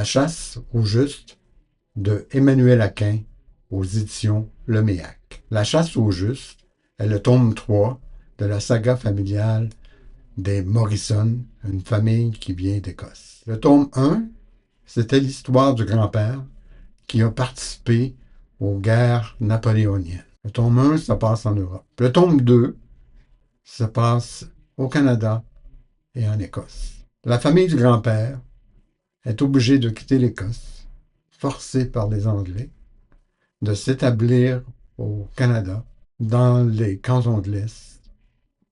chasse au juste de Emmanuel Aquin aux éditions Le Méac. La chasse au juste est le tome 3 de la saga familiale des Morrison, une famille qui vient d'Écosse. Le tome 1, c'était l'histoire du grand-père qui a participé aux guerres napoléoniennes. Le tome 1, ça passe en Europe. Le tome 2, ça passe au Canada et en Écosse. La famille du grand-père est obligée de quitter l'Écosse, forcée par les Anglais, de s'établir au Canada, dans les cantons de l'Est,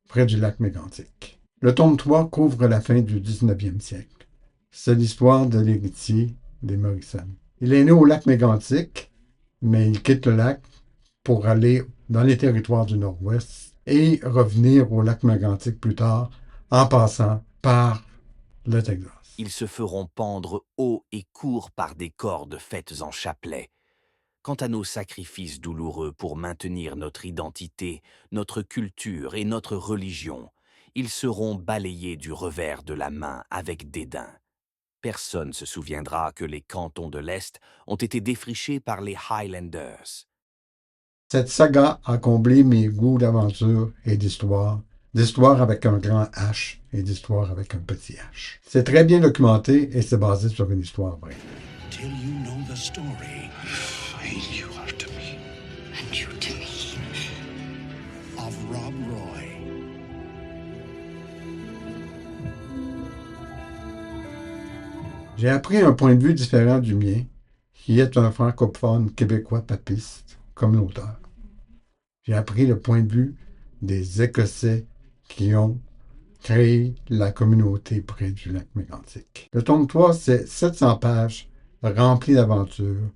près du lac Mégantic. Le tome 3 couvre la fin du 19e siècle. C'est l'histoire de l'héritier des Morrison. Il est né au lac Mégantic, mais il quitte le lac pour aller dans les territoires du Nord-Ouest et revenir au lac Mégantic plus tard, en passant par le Texas. Ils se feront pendre haut et court par des cordes faites en chapelet. Quant à nos sacrifices douloureux pour maintenir notre identité, notre culture et notre religion, ils seront balayés du revers de la main avec dédain. Personne ne se souviendra que les cantons de l'Est ont été défrichés par les Highlanders. Cette saga a comblé mes goûts d'aventure et d'histoire avec un grand H et d'histoire avec un petit H. C'est très bien documenté et c'est basé sur une histoire vraie. Till you know the story. Fine you are to me. And you to me. Of Rob Roy. J'ai appris un point de vue différent du mien, qui est un francophone québécois papiste, comme l'auteur. J'ai appris le point de vue des Écossais qui ont créé la communauté près du lac Mégantic. Le tome 3, c'est 700 pages remplies d'aventures.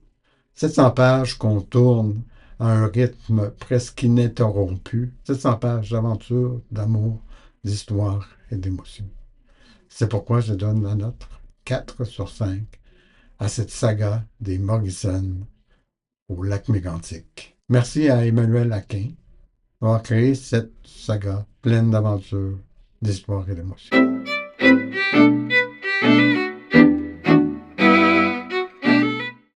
700 pages qu'on tourne à un rythme presque ininterrompu. 700 pages d'aventures, d'amour, d'histoire et d'émotion. C'est pourquoi je donne la note 4 sur 5 à cette saga des Morrison au lac Mégantic. Merci à Emmanuel Aquin d'avoir créé cette saga pleine d'aventures, d'histoire et d'émotions.